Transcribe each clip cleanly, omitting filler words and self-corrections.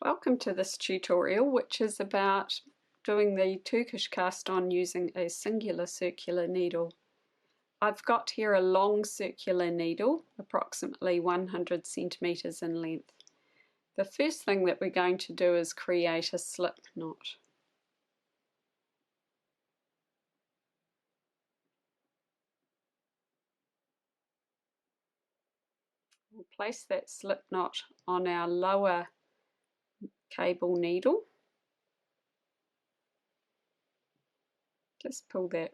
Welcome to this tutorial, which is about doing the Turkish cast on using a singular circular needle. I've got here a long circular needle, approximately 100 centimeters in length. The first thing that we're going to do is create a slip knot. We'll place that slip knot on our lower cable needle. Just pull that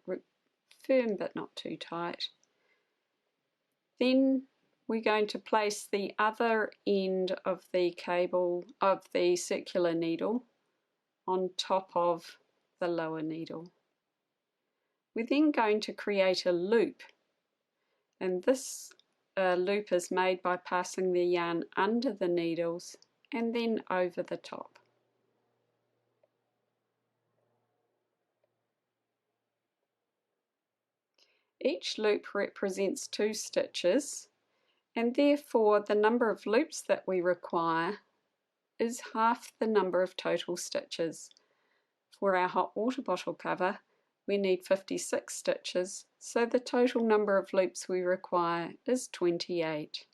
firm but not too tight. Then we're going to place the other end of the cable of the circular needle on top of the lower needle. We're then going to create a loop, and this loop is made by passing the yarn under the needles and then over the top. Each loop represents 2 stitches, and therefore the number of loops that we require is half the number of total stitches. For our hot water bottle cover, we need 56 stitches, so the total number of loops we require is 28.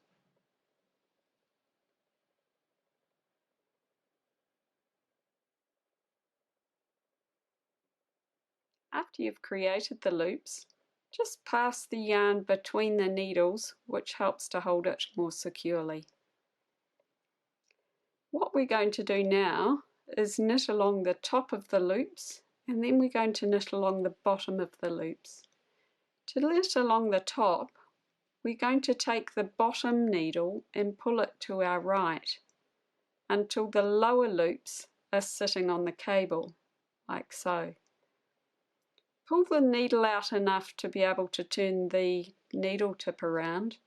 After you've created the loops, just pass the yarn between the needles, which helps to hold it more securely. What we're going to do now is knit along the top of the loops, and then we're going to knit along the bottom of the loops. To knit along the top, we're going to take the bottom needle and pull it to our right until the lower loops are sitting on the cable, like so. Pull the needle out enough to be able to turn the needle tip around,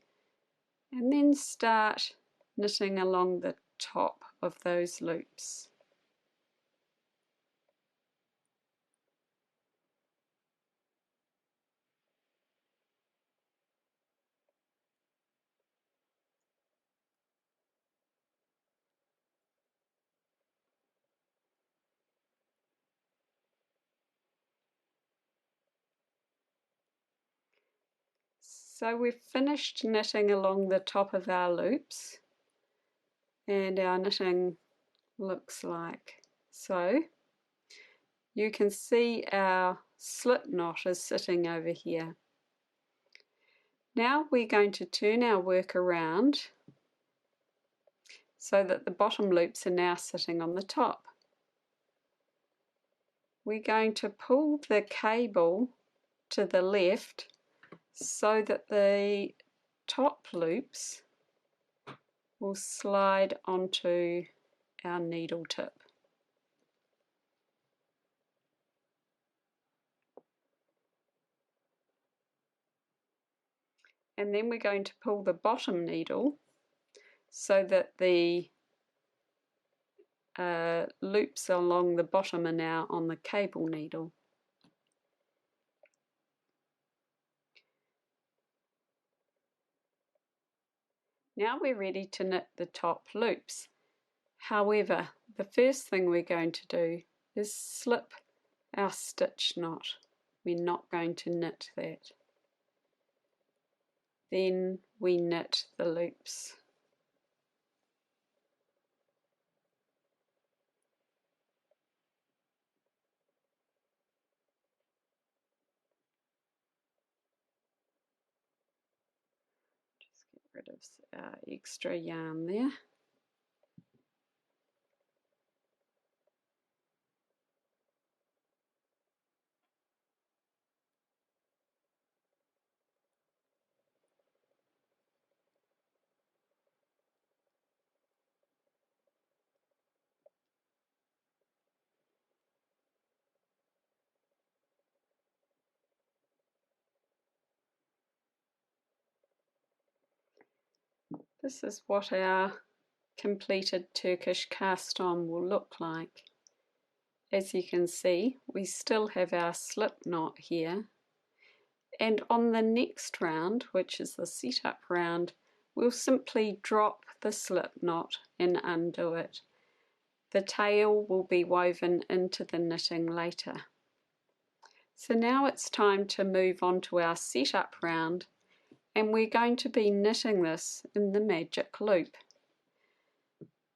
and then start knitting along the top of those loops. So we've finished knitting along the top of our loops, and our knitting looks like so. You can see our slip knot is sitting over here. Now we're going to turn our work around so that the bottom loops are now sitting on the top. We're going to pull the cable to the left so that the top loops will slide onto our needle tip. And then we're going to pull the bottom needle so that the loops along the bottom are now on the cable needle. Now we're ready to knit the top loops. However, the first thing we're going to do is slip our stitch knot. We're not going to knit that. Then we knit the loops. Just get rid of our extra yarn there. This is what our completed Turkish cast on will look like. As you can see, we still have our slip knot here, and on the next round, which is the setup round, we'll simply drop the slip knot and undo it. The tail will be woven into the knitting later. So now it's time to move on to our setup round, and we're going to be knitting this in the magic loop.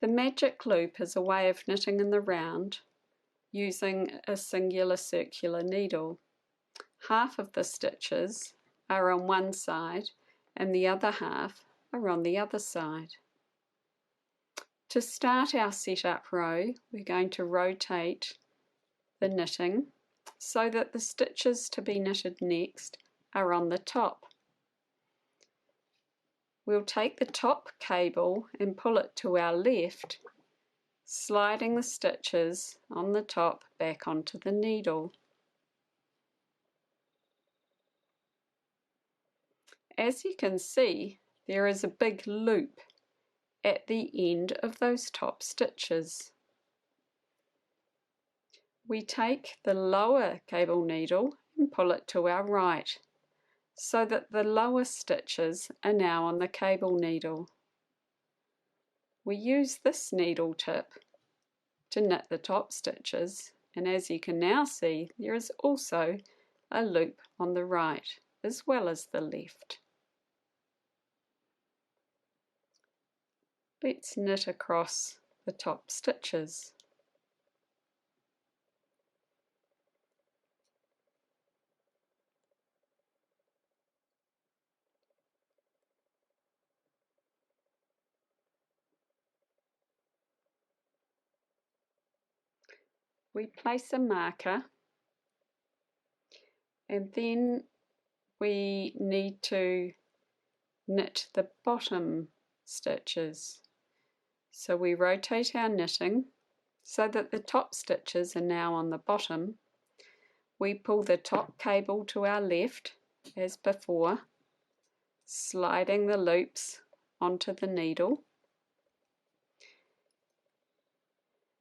The magic loop is a way of knitting in the round using a singular circular needle. Half of the stitches are on one side and the other half are on the other side. To start our setup row, we're going to rotate the knitting so that the stitches to be knitted next are on the top. We'll take the top cable and pull it to our left, sliding the stitches on the top back onto the needle. As you can see, there is a big loop at the end of those top stitches. We take the lower cable needle and pull it to our right, so that the lower stitches are now on the cable needle. We use this needle tip to knit the top stitches, and as you can now see, there is also a loop on the right as well as the left. Let's knit across the top stitches. We place a marker, and then we need to knit the bottom stitches. So we rotate our knitting so that the top stitches are now on the bottom. We pull the top cable to our left as before, sliding the loops onto the needle.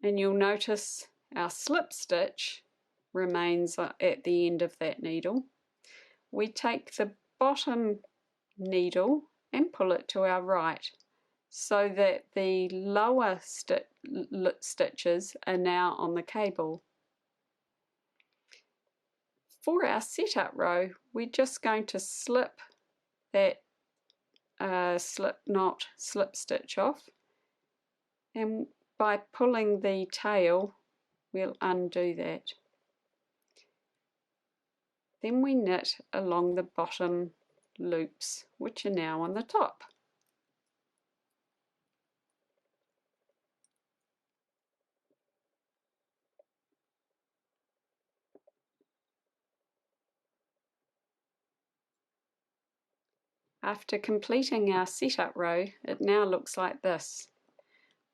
And you'll notice our slip stitch remains at the end of that needle. We take the bottom needle and pull it to our right so that the lower stitches are now on the cable. For our setup row, we're just going to slip that slip stitch off, and by pulling the tail we'll undo that. Then we knit along the bottom loops, which are now on the top. After completing our setup row, it now looks like this.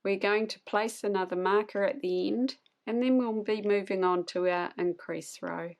We're going to place another marker at the end, and then we'll be moving on to our increase row.